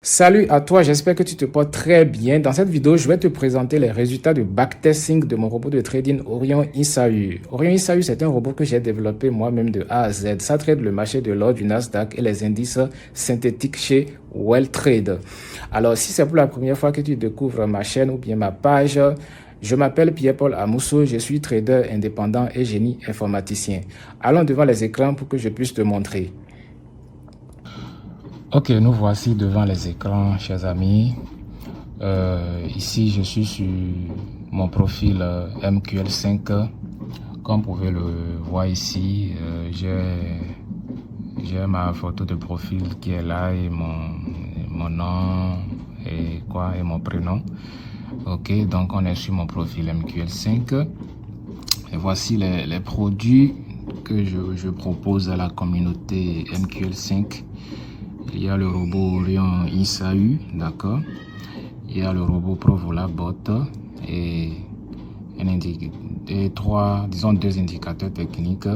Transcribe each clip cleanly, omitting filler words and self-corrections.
Salut à toi, j'espère que tu te portes très bien. Dans cette vidéo, je vais te présenter les résultats de backtesting de mon robot de trading Orion ISAU. Orion ISAU, c'est un robot que j'ai développé moi-même de A à Z. Ça trade le marché de l'or du Nasdaq et les indices synthétiques chez Welltrade. Alors, si c'est pour la première fois que tu découvres ma chaîne ou bien ma page, je m'appelle Pierre-Paul Amousso, je suis trader indépendant et génie informaticien. Allons devant les écrans pour que je puisse te montrer. Ok, nous voici devant les écrans, chers amis. Ici, je suis sur mon profil MQL5. Comme vous pouvez le voir ici, j'ai ma photo de profil qui est là et mon nom et mon prénom. Ok, donc on est sur mon profil MQL5. Et voici les produits que je propose à la communauté MQL5. Il y a le robot Orion ISAU, d'accord. Il y a le robot Provola Bot et deux indicateurs techniques.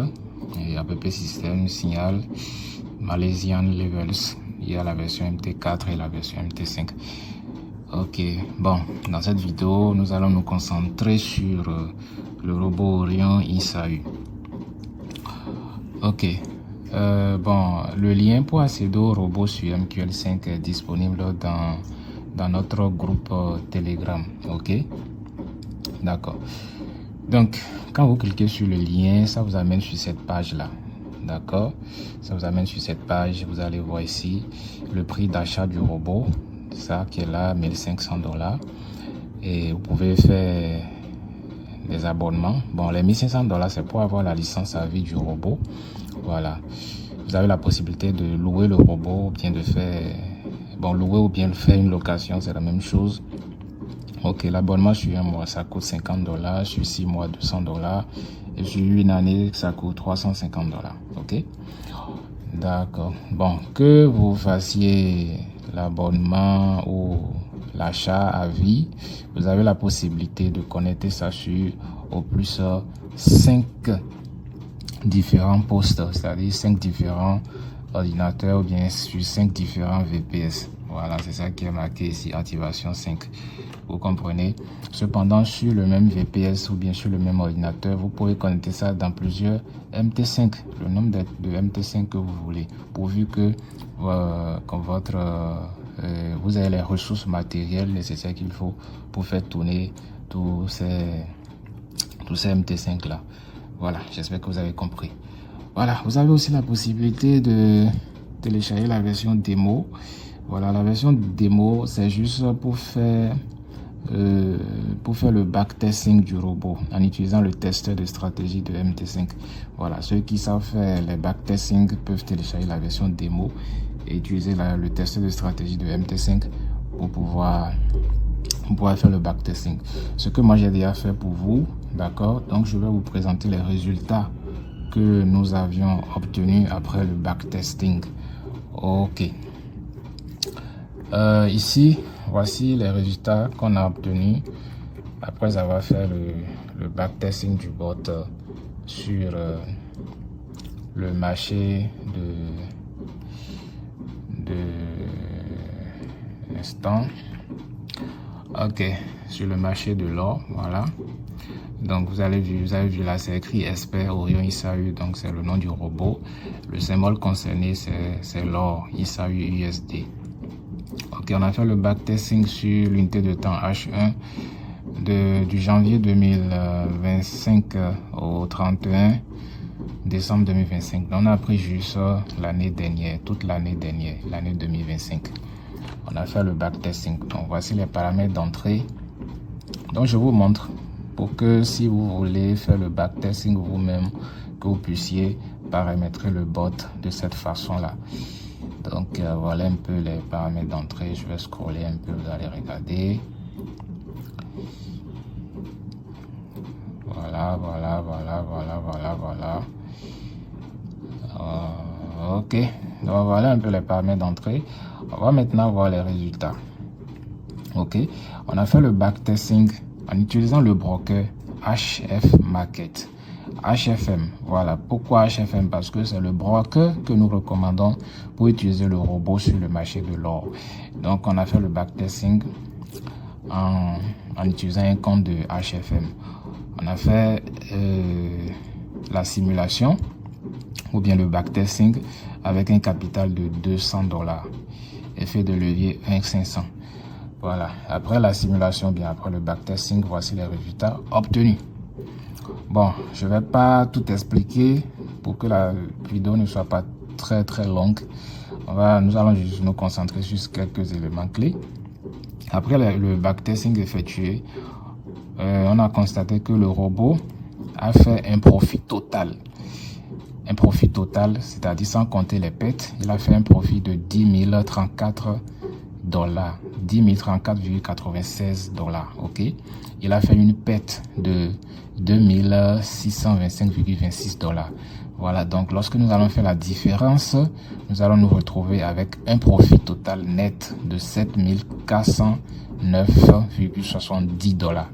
Et APP System, Signal, Malaysian Levels. Il y a la version MT4 et la version MT5. Ok, bon, dans cette vidéo, nous allons nous concentrer sur le robot Orion ISAU. Ok. Bon, le lien pour accéder au robot sur MQL5 est disponible dans notre groupe Telegram. Ok, d'accord. Donc, quand vous cliquez sur le lien, ça vous amène sur cette page-là. D'accord, ça vous amène sur cette page. Vous allez voir ici le prix d'achat du robot. Ça qui est là, $1500. Et vous pouvez faire des abonnements. Bon, les $1500, c'est pour avoir la licence à vie du robot. Voilà, vous avez la possibilité de louer le robot ou bien de faire, bon, louer ou bien faire une location, c'est la même chose. Ok, l'abonnement sur un mois, ça coûte $50, sur 6 mois, $200, et sur une année, ça coûte $350. Ok, d'accord. Bon, que vous fassiez l'abonnement ou l'achat à vie, vous avez la possibilité de connecter ça sur au plus 5 différents postes, c'est-à-dire 5 différents ordinateurs ou bien sur 5 différents VPS. Voilà, c'est ça qui est marqué ici, activation 5. Vous comprenez? Cependant, sur le même VPS ou bien sur le même ordinateur, vous pouvez connecter ça dans plusieurs MT5, le nombre de MT5 que vous voulez, pourvu que vous avez les ressources matérielles nécessaires qu'il faut pour faire tourner tous ces MT5 là. Voilà, j'espère que vous avez compris. Voilà, vous avez aussi la possibilité de télécharger la version démo. Voilà, la version démo, c'est juste pour faire le backtesting du robot en utilisant le testeur de stratégie de MT5. Voilà, ceux qui savent faire les backtesting peuvent télécharger la version démo et utiliser le testeur de stratégie de MT5 pour pouvoir faire le backtesting. Ce que moi j'ai déjà fait pour vous, d'accord. Donc je vais vous présenter les résultats que nous avions obtenus après le backtesting. Ok. Ici, voici les résultats qu'on a obtenus après avoir fait le backtesting du bot sur le marché de l'instant. Ok, sur le marché de l'or, voilà. Donc vous avez vu là, c'est écrit Expert Orion ISAU, donc c'est le nom du robot. Le symbole concerné, c'est l'or ISAU USD. Ok, on a fait le backtesting sur l'unité de temps H1 du janvier 2025 au 31 décembre 2025. Donc on a pris juste l'année dernière, toute l'année dernière, l'année 2025. On a fait le backtesting. Donc voici les paramètres d'entrée. Donc je vous montre pour que si vous voulez faire le backtesting vous-même, que vous puissiez paramétrer le bot de cette façon-là. Donc voilà un peu les paramètres d'entrée. Je vais scroller un peu, vous allez regarder. Voilà. Ok, donc voilà un peu les paramètres d'entrée. On va maintenant voir les résultats. Ok, on a fait le backtesting en utilisant le broker HF Market. HFM. Voilà, pourquoi HFM? Parce que c'est le broker que nous recommandons pour utiliser le robot sur le marché de l'or. Donc, on a fait le backtesting en utilisant un compte de HFM. On a fait la simulation ou bien le backtesting avec un capital de $200. Effet de levier 1,500. Voilà, après la simulation, bien après le backtesting, voici les résultats obtenus. Bon, je ne vais pas tout expliquer pour que la vidéo ne soit pas très longue. Nous allons juste nous concentrer sur quelques éléments clés. Après le backtesting effectué, on a constaté que le robot a fait un profit total. Un profit total, c'est-à-dire sans compter les pertes, il a fait un profit de $10 034,96 $. Ok, il a fait une perte de 2625,26 $. Voilà, donc lorsque nous allons faire la différence, nous allons nous retrouver avec un profit total net de 7409,70 $.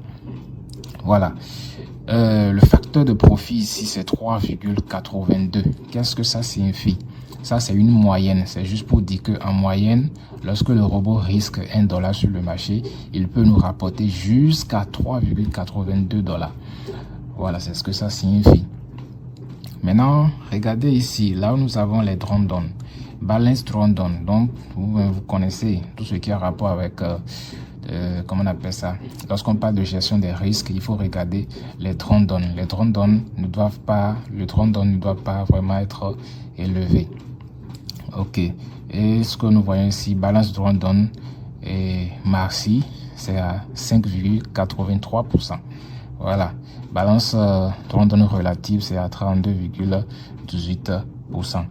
Voilà. Le facteur de profit ici, c'est 3,82. Qu'est-ce que ça signifie? Ça, c'est une moyenne. C'est juste pour dire qu'en moyenne, lorsque le robot risque $1 sur le marché, il peut nous rapporter jusqu'à 3,82 $. Voilà, c'est ce que ça signifie. Maintenant, regardez ici, là où nous avons les drawdowns. Balance drawdown. Donc, vous connaissez tout ce qui a rapport avec... comment on appelle ça? Lorsqu'on parle de gestion des risques, il faut regarder les drawdowns. Les drawdowns ne doivent pas, le drawdown ne doit pas vraiment être élevé. Ok. Et ce que nous voyons ici, balance drawdown et Marcy, c'est à 5,83%. Voilà. Balance drawdown relative, c'est à 32,18%.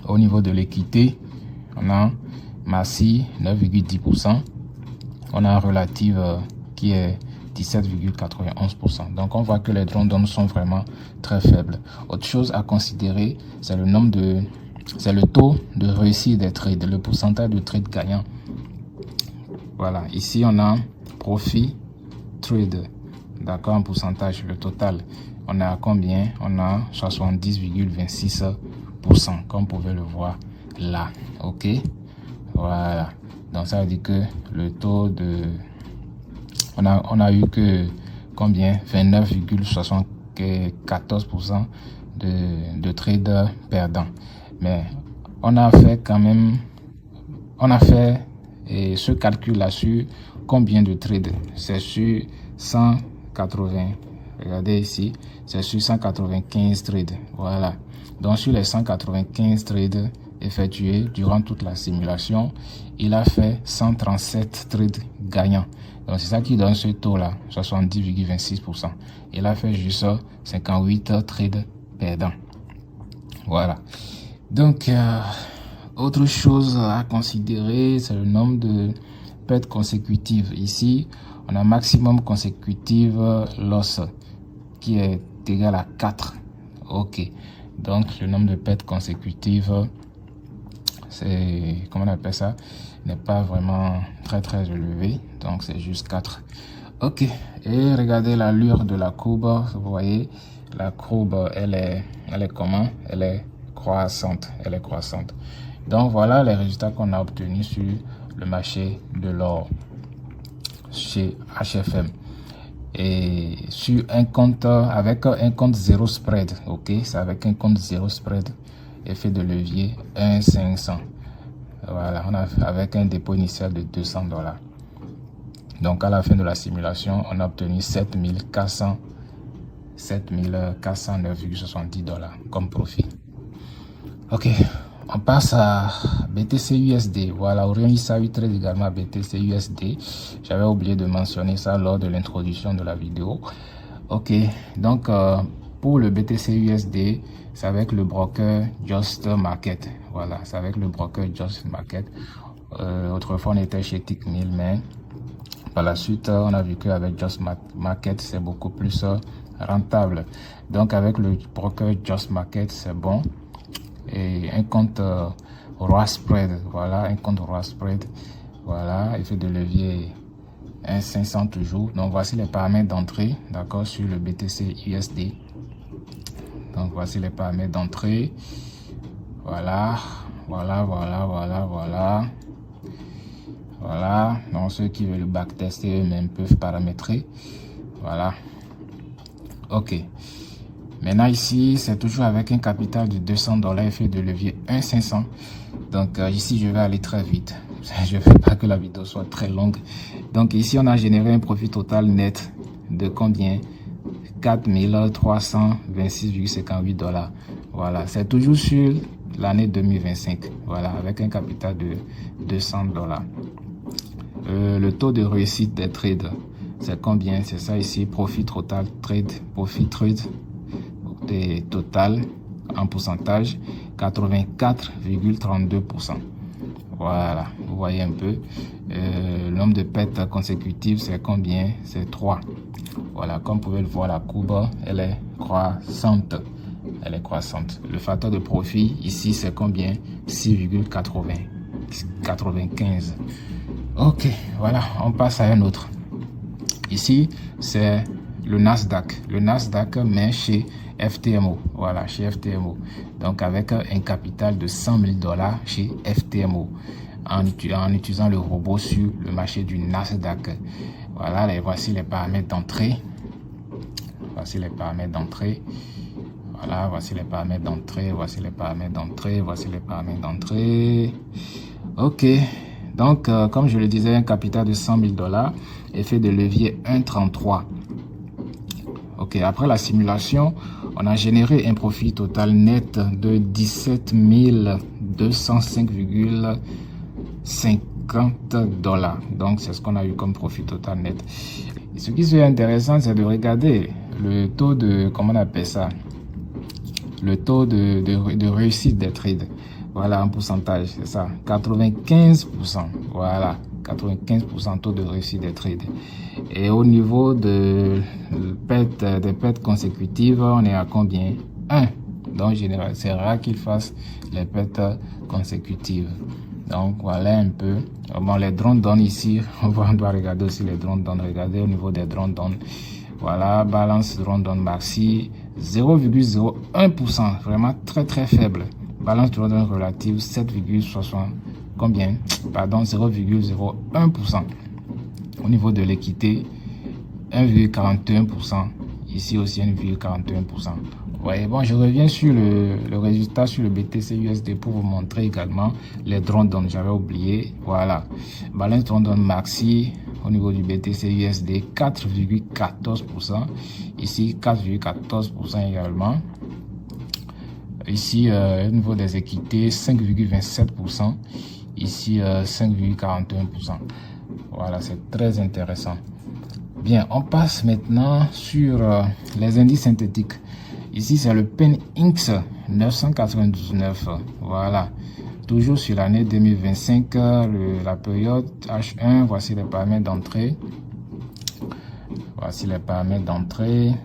Au niveau de l'équité, on a Marcy 9,10%. On a un relative qui est 17,91%. Donc, on voit que les drawdowns sont vraiment très faibles. Autre chose à considérer, c'est le taux de réussite des trades, le pourcentage de trades gagnants. Voilà, ici on a profit trade, d'accord, en pourcentage, le total. On a combien? On a 70,26%, comme vous pouvez le voir là. Ok, voilà. Donc ça veut dire que le taux de... On a eu que combien? 29,74% de traders perdants. Mais on a fait quand même... On a fait ce calcul là sur combien de trades? C'est sur 180. Regardez ici, c'est sur 195 trades. Voilà. Donc sur les 195 trades effectués durant toute la simulation, il a fait 137 trades gagnants. Donc c'est ça qui donne ce taux là, 70,26%. Il a fait juste 58 trades perdants. Voilà. Donc autre chose à considérer, c'est le nombre de pertes consécutives. Ici, on a maximum consécutive loss qui est égal à 4. Ok. Donc le nombre de pertes consécutives, c'est, comment on appelle ça, n'est pas vraiment très élevé, donc c'est juste 4. Ok, et regardez l'allure de la courbe. Vous voyez, la courbe elle est comment? Elle est croissante, donc voilà les résultats qu'on a obtenus sur le marché de l'or chez HFM, et sur un compte avec un compte zéro spread. Ok, c'est avec un compte zéro spread, effet de levier 1,500. Voilà, on a avec un dépôt initial de $200. Donc à la fin de la simulation, on a obtenu 7409,70 $ comme profit. Ok, on passe à BTC USD. Voilà, Orion Issa trade également à BTC USD. J'avais oublié de mentionner ça lors de l'introduction de la vidéo. Ok, donc pour le BTC USD, c'est avec le broker Just Market. Voilà, c'est avec le broker Just Market. Autrefois, on était chez Tickmill, mais par la suite, on a vu qu'avec Just Market, c'est beaucoup plus rentable. Donc, avec le broker Just Market, c'est bon. Et un compte ROA Spread, voilà, un compte ROA Spread, voilà, effet de levier 1,500 toujours. Donc, voici les paramètres d'entrée, d'accord, sur le BTC USD. Donc voici les paramètres d'entrée. Voilà. Donc ceux qui veulent le backtester eux-mêmes peuvent paramétrer. Voilà. Ok. Maintenant ici, c'est toujours avec un capital de $200, effet de levier 1,500. Donc ici, je vais aller très vite. Je ne veux pas que la vidéo soit très longue. Donc ici, on a généré un profit total net de combien? 4 326,58 $. Voilà, c'est toujours sur l'année 2025. Voilà, avec un capital de $200. Le taux de réussite des trades, c'est combien? C'est ça ici, profit total trade, profit trade total en pourcentage, 84,32%. Voilà, vous voyez un peu. Le nombre de pertes consécutives, c'est combien? C'est 3. Voilà, comme vous pouvez le voir, la courbe, elle est croissante. Elle est croissante. Le facteur de profit, ici, c'est combien? 6,95. Ok, voilà, on passe à un autre. Ici, c'est le Nasdaq. Le Nasdaq, mais chez FTMO. Voilà, chez FTMO. Donc, avec un capital de $100 000 chez FTMO. En utilisant le robot sur le marché du Nasdaq. Voilà, voici les paramètres d'entrée. Voici les paramètres d'entrée. Voilà, voici les paramètres d'entrée. Voici les paramètres d'entrée. Voici les paramètres d'entrée. Ok. Donc, comme je le disais, un capital de $100 000, effet de levier 1,33. Ok, après la simulation, on a généré un profit total net de 17 205,50 $. Donc, c'est ce qu'on a eu comme profit total net. Et ce qui serait intéressant, c'est de regarder le taux de, comment on appelle ça, le taux de réussite des trades. Voilà, en pourcentage, c'est ça, 95%. Voilà, 95% taux de réussite des trades. Et au niveau des pertes consécutives, on est à combien? 1. Donc, c'est rare qu'il fasse les pertes consécutives. Donc, voilà un peu. Bon, les drones donnent ici, on doit regarder aussi les drones donnent. Regardez au niveau des drones donnent. Voilà, balance drone donne maxi, 0,01%, vraiment très très faible. Balance drone relative, 7,60, combien? Pardon, 0,01%. Au niveau de l'équité, 1,41%. Ici aussi 1,41%. Ouais, bon, je reviens sur le résultat sur le BTC USD pour vous montrer également les drones dont j'avais oublié. Voilà, balance drone donne maxi au niveau du BTC USD 4,14%. Ici 4,14% également. Ici au niveau des équités 5,27%. Ici 5,41%. Voilà, c'est très intéressant. Bien, on passe maintenant sur les indices synthétiques. Ici, c'est le PENINX 999. Voilà. Toujours sur l'année 2025, la période H1. Voici les paramètres d'entrée. Voici les paramètres d'entrée.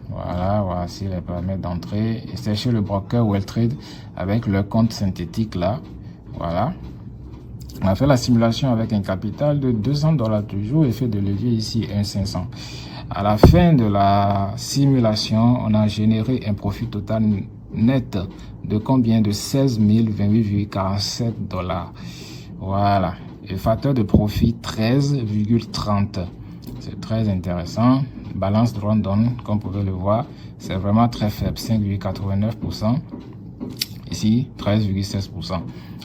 Voilà, voici les paramètres d'entrée. Et c'est chez le broker Welltrade avec le compte synthétique là. Voilà. On a fait la simulation avec un capital de $200 toujours, effet de levier ici 1,500. À la fin de la simulation, on a généré un profit total net de combien? De 16 028,47 $. Voilà. Et facteur de profit 13,30. C'est très intéressant. Balance drone down, comme vous pouvez le voir, c'est vraiment très faible, 5,89%. Ici, 13,16%.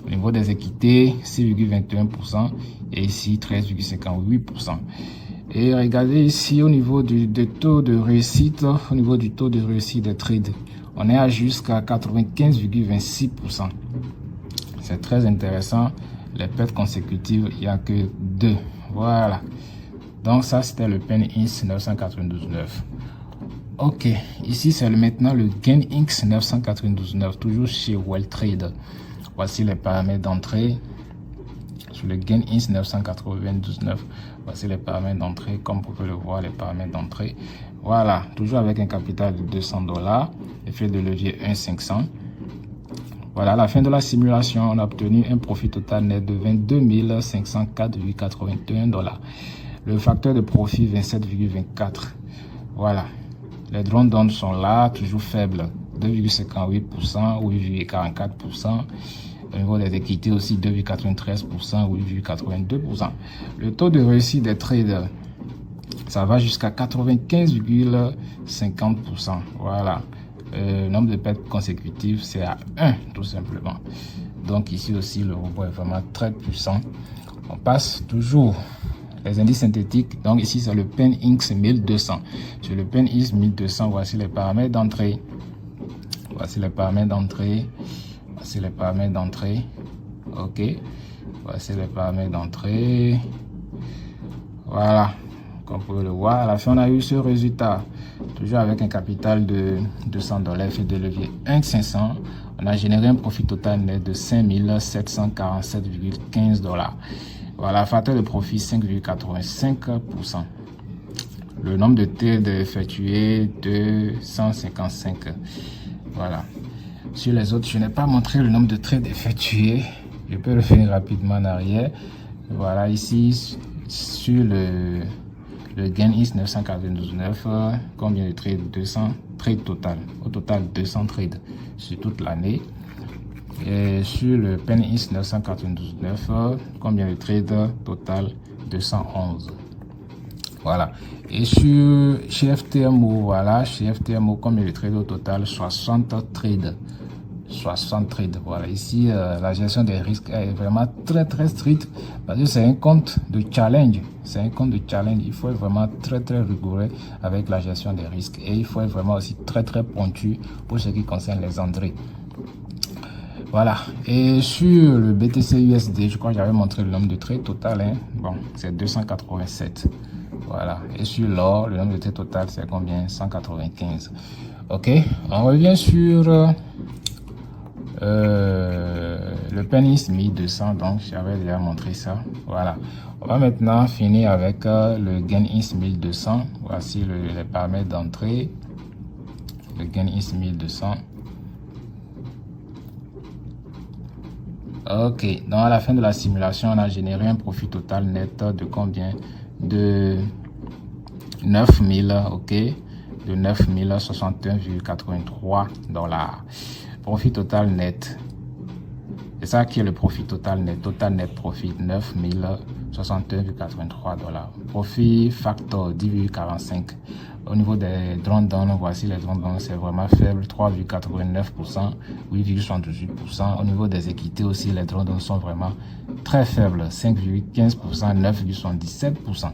Au niveau des équités, 6,21%. Et ici, 13,58%. Et regardez ici, au niveau du taux de réussite, au niveau du taux de réussite des trades, on est à jusqu'à 95,26%. C'est très intéressant. Les pertes consécutives, il n'y a que 2. Voilà. Donc ça, c'était le PENINX 999. Ok, ici c'est maintenant le GAINX 999, toujours chez Welltrade. Voici les paramètres d'entrée. Sur le GAINX 999, voici les paramètres d'entrée. Comme vous pouvez le voir, les paramètres d'entrée. Voilà, toujours avec un capital de $200, effet de levier 1,500. Voilà, à la fin de la simulation, on a obtenu un profit total net de 22 504,81 $. Le facteur de profit 27,24. Voilà. Les drawdowns sont là, toujours faibles. 2,58%, 8,44%. Au niveau des équités aussi, 2,93%, 8,82%. Le taux de réussite des trades, ça va jusqu'à 95,50%. Voilà. Le nombre de pertes consécutives, c'est à 1, tout simplement. Donc ici aussi, le robot est vraiment très puissant. On passe toujours les indices synthétiques. Donc ici, c'est le PenX 1200. Sur le PenX 1200, voici les paramètres d'entrée. Voici les paramètres d'entrée. Voici les paramètres d'entrée. OK. Voici les paramètres d'entrée. Voilà. Comme vous pouvez le voir, à la fin, on a eu ce résultat. Toujours avec un capital de $200, effet de levier 1,500. On a généré un profit total net de 5 747,15 $. Voilà, facteur de profit 5,85%. Le nombre de trades effectués 255. Voilà. Sur les autres, je n'ai pas montré le nombre de trades effectués. Je peux revenir rapidement en arrière. Voilà, ici, sur le GainX 999, combien de trades? 200 trades total. Au total, 200 trades sur toute l'année. Et sur le PenX 999, combien de trades total? 211. Voilà. Et chez FTMO, voilà, chez FTMO, combien de trades au total? 60 trades. 60 trades. Voilà, ici, la gestion des risques est vraiment très stricte parce que c'est un compte de challenge. C'est un compte de challenge. Il faut être vraiment très rigoureux avec la gestion des risques et il faut être vraiment aussi très pointu pour ce qui concerne les entrées. Voilà. Et sur le BTC USD, je crois que j'avais montré le nombre de trades total. Hein. Bon, c'est 287. Voilà. Et sur l'or, le nombre de trades total, c'est combien? 195. OK. On revient sur le PenX 1200, donc j'avais déjà montré ça. Voilà, on va maintenant finir avec le GainX 1200. Voici les paramètres d'entrée. Le GainX 1200. OK, donc à la fin de la simulation, on a généré un profit total net de combien? De 9000, OK, de 9061,83 $. Profit total net. C'est ça qui est le profit total net. Total net profit 9061,83 $. Profit factor 10,45. Au niveau des drawdowns, voici les drawdowns, c'est vraiment faible. 3,89%, 8,78%. Au niveau des équités aussi, les drawdowns sont vraiment très faibles. 5,15%, 9,77%.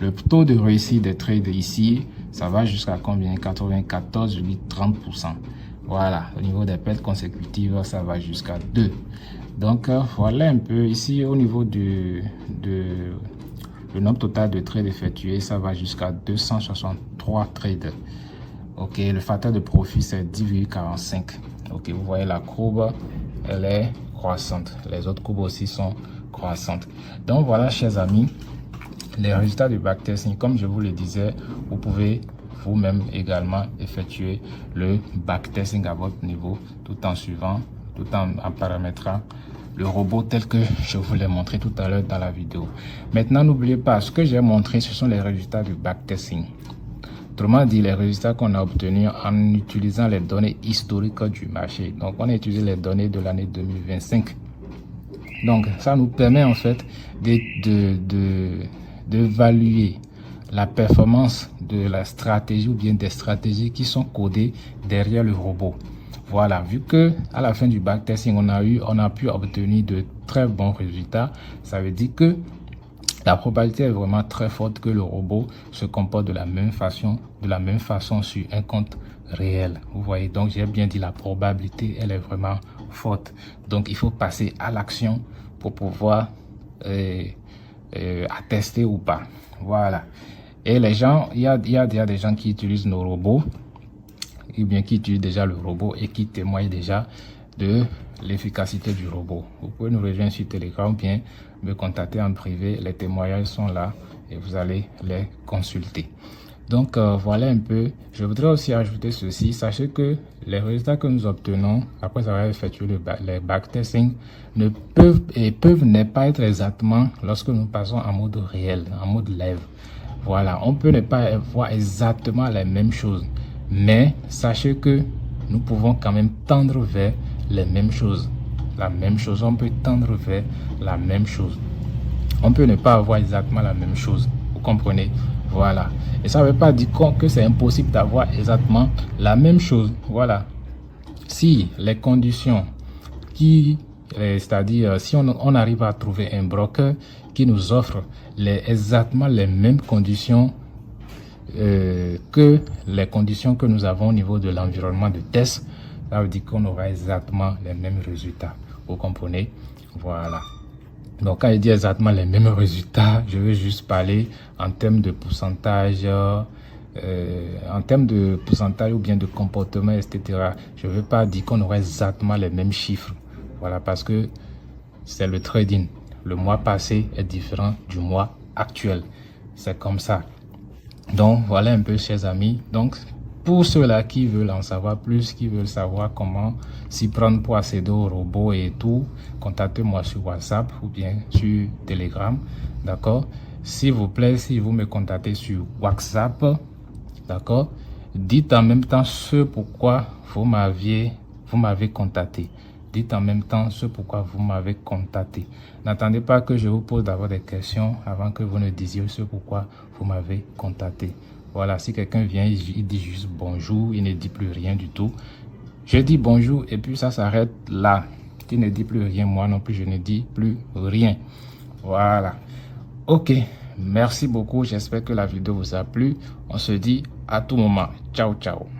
Le taux de réussite des trades ici, ça va jusqu'à combien? 94,30%. Voilà, au niveau des pertes consécutives, ça va jusqu'à 2. Donc, voilà un peu ici au niveau le nombre total de trades effectués, ça va jusqu'à 263 trades. OK, le facteur de profit, c'est 10,45. OK, vous voyez la courbe, elle est croissante. Les autres courbes aussi sont croissantes. Donc, voilà, chers amis, les résultats du backtesting. Comme je vous le disais, vous pouvez vous-même également effectuer le backtesting à votre niveau tout en suivant, tout en paramétrant le robot tel que je vous l'ai montré tout à l'heure dans la vidéo. Maintenant, n'oubliez pas, ce que j'ai montré, ce sont les résultats du backtesting. Autrement dit, les résultats qu'on a obtenus en utilisant les données historiques du marché. Donc, on a utilisé les données de l'année 2025. Donc, ça nous permet en fait d'évaluer la performance de la stratégie ou bien des stratégies qui sont codées derrière le robot. Voilà, vu que à la fin du backtesting, on a pu obtenir de très bons résultats, ça veut dire que la probabilité est vraiment très forte que le robot se comporte de la même façon sur un compte réel. Vous voyez, donc j'ai bien dit la probabilité, elle est vraiment forte. Donc il faut passer à l'action pour pouvoir attester ou pas. Voilà. Et les gens, il y a des gens qui utilisent nos robots, ou bien qui utilisent déjà le robot et qui témoignent déjà de l'efficacité du robot. Vous pouvez nous rejoindre sur Telegram ou bien me contacter en privé. Les témoignages sont là et vous allez les consulter. Donc voilà un peu. Je voudrais aussi ajouter ceci. Sachez que les résultats que nous obtenons après avoir effectué les backtesting peuvent ne pas être exactement lorsque nous passons en mode réel, en mode live. Voilà, on peut ne pas voir exactement les mêmes choses, mais sachez que nous pouvons quand même tendre vers les mêmes choses. La même chose, on peut tendre vers la même chose. On peut ne pas avoir exactement la même chose. Vous comprenez? Voilà. Et ça ne veut pas dire que c'est impossible d'avoir exactement la même chose. Voilà. Si les conditions c'est-à-dire si on arrive à trouver un broker qui nous offre exactement les mêmes conditions que les conditions que nous avons au niveau de l'environnement de test, ça veut dire qu'on aura exactement les mêmes résultats. Vous comprenez? Voilà. Donc, quand je dis exactement les mêmes résultats, je veux juste parler en termes de pourcentage, ou bien de comportement, etc. Je ne veux pas dire qu'on aura exactement les mêmes chiffres. Voilà, parce que c'est le trading. Le mois passé est différent du mois actuel. C'est comme ça. Donc, voilà un peu, chers amis. Donc, pour ceux-là qui veulent en savoir plus, qui veulent savoir comment s'y prendre pour accéder au robot et tout, contactez-moi sur WhatsApp ou bien sur Telegram. D'accord? S'il vous plaît, si vous me contactez sur WhatsApp, d'accord? Dites en même temps ce pourquoi vous m'avez contacté. Dites en même temps ce pourquoi vous m'avez contacté. N'attendez pas que je vous pose d'abord des questions avant que vous ne disiez ce pourquoi vous m'avez contacté. Voilà, si quelqu'un vient, il dit juste bonjour, il ne dit plus rien du tout. Je dis bonjour et puis ça s'arrête là. Il ne dit plus rien, moi non plus, je ne dis plus rien. Voilà. Ok, merci beaucoup. J'espère que la vidéo vous a plu. On se dit à tout moment. Ciao, ciao.